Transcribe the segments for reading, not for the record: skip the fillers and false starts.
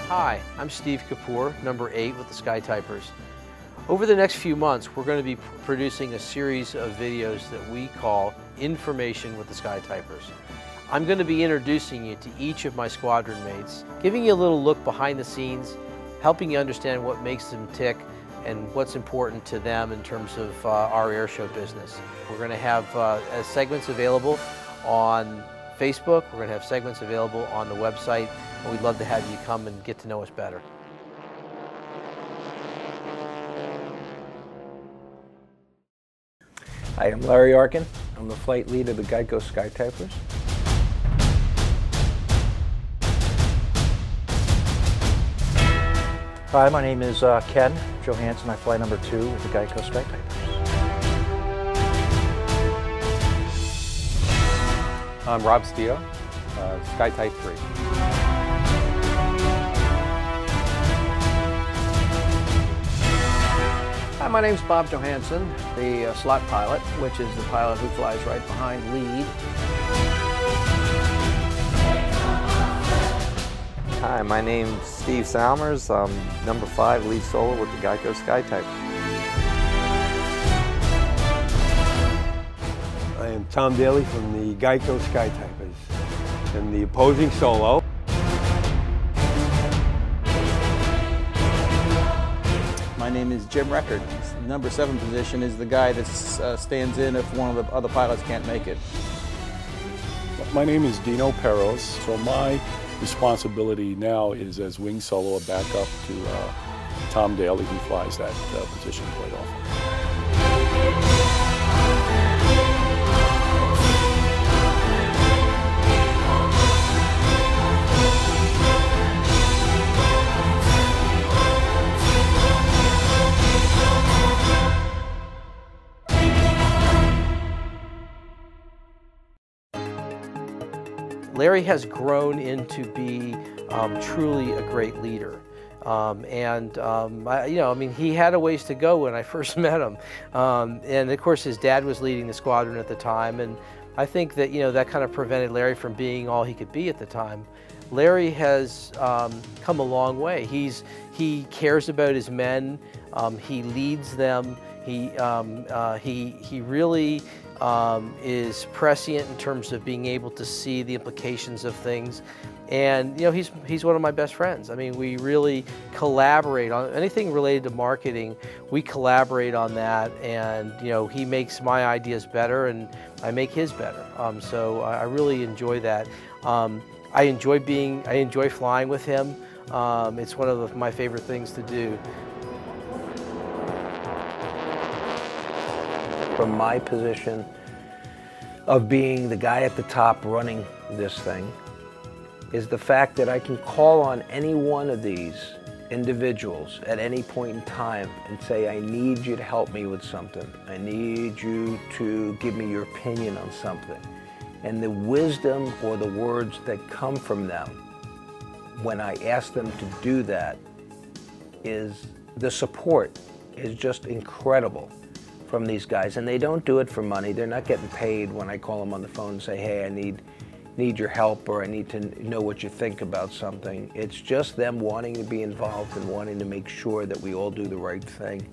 Hi, I'm Steve Kapoor, number 8 with the Skytypers. Over the next few months, we're going to be producing a series of videos that we call Information with the Skytypers. I'm going to be introducing you to each of my squadron mates, giving you a little look behind the scenes, helping you understand what makes them tick and what's important to them in terms of our airshow business. We're going to have segments available on Facebook, we're going to have segments available on the website, and we'd love to have you come and get to know us better. Hi, I'm Larry Arkin. I'm the flight lead of the GEICO Skytypers. Hi, my name is Ken Johansson. I fly number 2 with the GEICO Skytypers. I'm Rob Steele, Skytype 3. Hi, my name's Bob Johansson, the slot pilot, which is the pilot who flies right behind lead. Hi, my name's Steve Salmers. I'm number 5 lead solo with the GEICO Skytypers. I am Tom Daly from the GEICO Skytypers and the opposing solo. My name is Jim Record. Number 7 position is the guy that stands in if one of the other pilots can't make it. My name is Dino Peros, so my responsibility now is as wing solo, a backup to Tom Daly, who flies that position quite often. Larry has grown into be truly a great leader. He had a ways to go when I first met him. And of course his dad was leading the squadron at the time, and I think that, that kind of prevented Larry from being all he could be at the time. Larry has come a long way. He cares about his men, he leads them, he really is prescient in terms of being able to see the implications of things. And he's one of my best friends. I mean, we really collaborate on anything related to marketing. We collaborate on that, and he makes my ideas better and I make his better. So I really enjoy that. I enjoy flying with him. It's one of my favorite things to do. From my position of being the guy at the top running this thing is the fact that I can call on any one of these individuals at any point in time and say, I need you to help me with something. I need you to give me your opinion on something. And the wisdom or the words that come from them when I ask them to do that is the support is just incredible from these guys. And they don't do it for money. They're not getting paid when I call them on the phone and say, hey, I need your help, or I need to know what you think about something. It's just them wanting to be involved and wanting to make sure that we all do the right thing.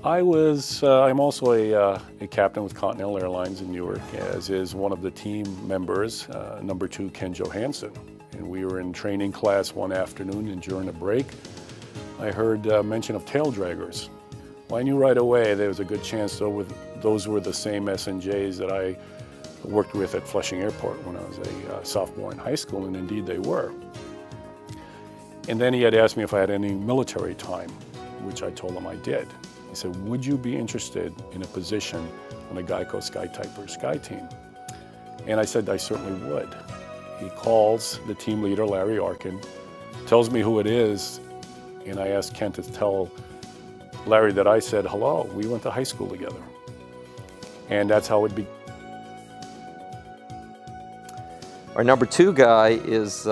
I'm also a captain with Continental Airlines in Newark, as is one of the team members, number 2, Ken Johansson. And we were in training class one afternoon, and during a break, I heard mention of tail draggers. Well, I knew right away there was a good chance those were the same SNJs that I worked with at Flushing Airport when I was a sophomore in high school, and indeed they were. And then he had asked me if I had any military time, which I told him I did. He said, would you be interested in a position on the GEICO Skytypers Sky Team? And I said, I certainly would. He calls the team leader, Larry Arkin, tells me who it is, and I asked Ken to tell Larry that I said hello. We went to high school together. And that's how it began. Our number 2 guy is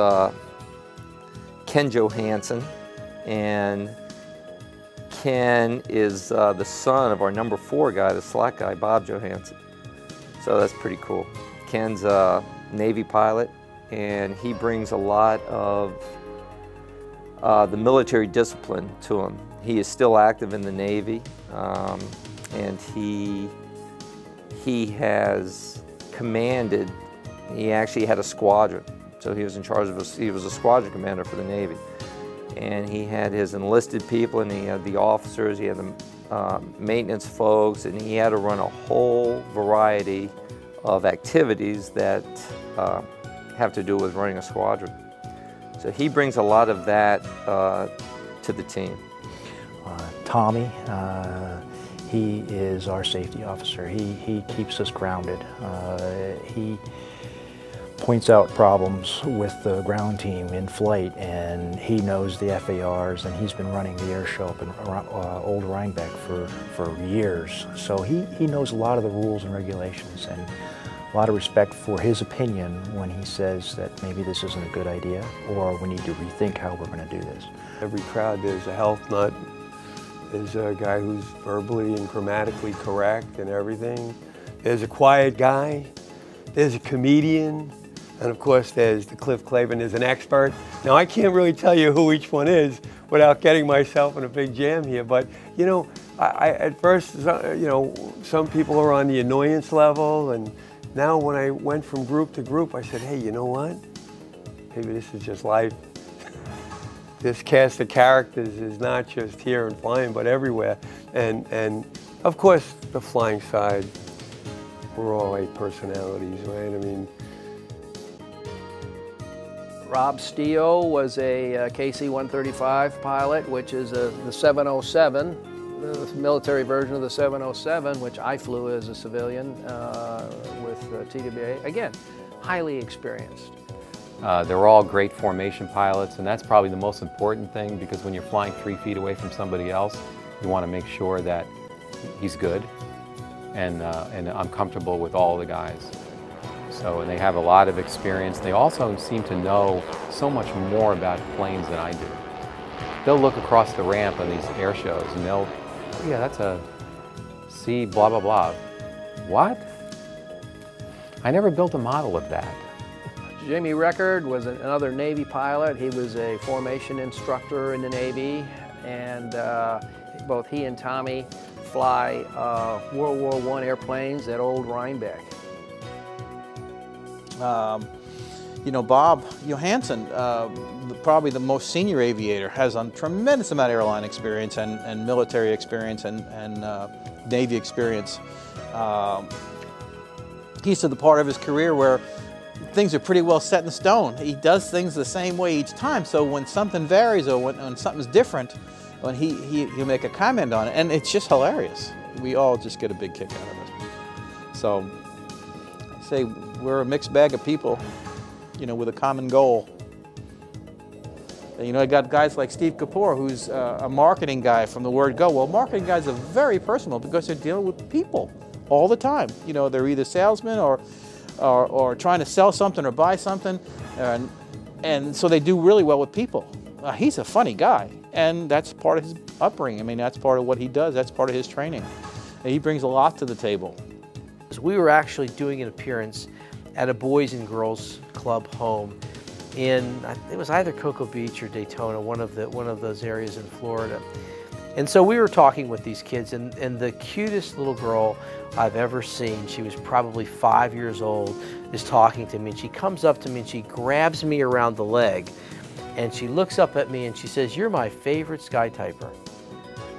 Ken Johansson, and Ken is the son of our number 4 guy, the slot guy, Bob Johansson. So that's pretty cool. Ken's a Navy pilot, and he brings a lot of the military discipline to him. He is still active in the Navy, and he has commanded, he actually had a squadron. So he was in charge of, he was a squadron commander for the Navy. And he had his enlisted people, and he had the officers, he had the maintenance folks, and he had to run a whole variety of activities that have to do with running a squadron. So he brings a lot of that to the team. Tommy, he is our safety officer. He keeps us grounded. He points out problems with the ground team in flight, and he knows the FARs, and he's been running the air show up in Old Rhinebeck for years. So he knows a lot of the rules and regulations, and a lot of respect for his opinion when he says that maybe this isn't a good idea, or we need to rethink how we're going to do this. Every crowd, there's a health nut, there's a guy who's verbally and grammatically correct and everything. There's a quiet guy, there's a comedian, and of course there's the Cliff Clavin is an expert. Now I can't really tell you who each one is without getting myself in a big jam here, but you know, at first, you know, some people are on the annoyance level, and now when I went from group to group, I said, hey, you know what? Maybe this is just life. This cast of characters is not just here and flying, but everywhere. And of course, the flying side, we're all 8 personalities, right? I mean, Rob Stio was a KC-135 pilot, which is the 707, the military version of the 707, which I flew as a civilian with TWA. Again, highly experienced. They're all great formation pilots, and that's probably the most important thing, because when you're flying 3 feet away from somebody else, you want to make sure that he's good, and I'm comfortable with all the guys. So, and they have a lot of experience. They also seem to know so much more about planes than I do. They'll look across the ramp on these air shows and they'll, oh yeah, that's a C blah, blah, blah. What? I never built a model of that. Jimmy Record was another Navy pilot. He was a formation instructor in the Navy, and both he and Tommy fly World War I airplanes at Old Rhinebeck. You know, Bob Johansson, probably the most senior aviator, has a tremendous amount of airline experience and military experience and Navy experience. He's to the part of his career where things are pretty well set in stone. He does things the same way each time, so when something varies or when something's different, when he'll make a comment on it, and it's just hilarious. We all just get a big kick out of it. So, I say we're a mixed bag of people, you know, with a common goal. And, you know, I got guys like Steve Kapoor, who's a marketing guy from the word go. Well, marketing guys are very personal because they're dealing with people all the time. You know, they're either salesmen or trying to sell something or buy something, and so they do really well with people. He's a funny guy, and that's part of his upbringing. I mean, that's part of what he does. That's part of his training. And he brings a lot to the table. We were actually doing an appearance at a Boys and Girls Club home in, it was either Cocoa Beach or Daytona, one of those areas in Florida. And so we were talking with these kids, and the cutest little girl I've ever seen, she was probably 5 years old, is talking to me, and she comes up to me and she grabs me around the leg, and she looks up at me and she says, "You're my favorite Skytyper."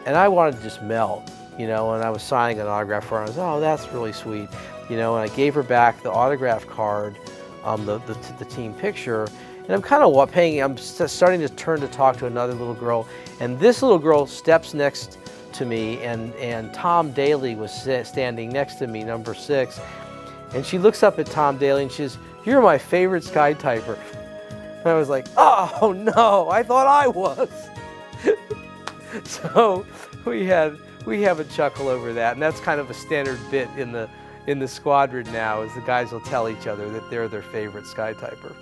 And I wanted to just melt, you know, and I was signing an autograph for her, and I was, oh, that's really sweet, you know, and I gave her back the autograph card, the team picture, and I'm kind of I'm starting to turn to talk to another little girl, and this little girl steps next to me, and Tom Daly was standing next to me, number 6, and she looks up at Tom Daly and she says, "You're my favorite Skytyper." And I was like, oh no, I thought I was. So we have a chuckle over that, and that's kind of a standard bit in the squadron now, is the guys will tell each other that they're their favorite Skytyper.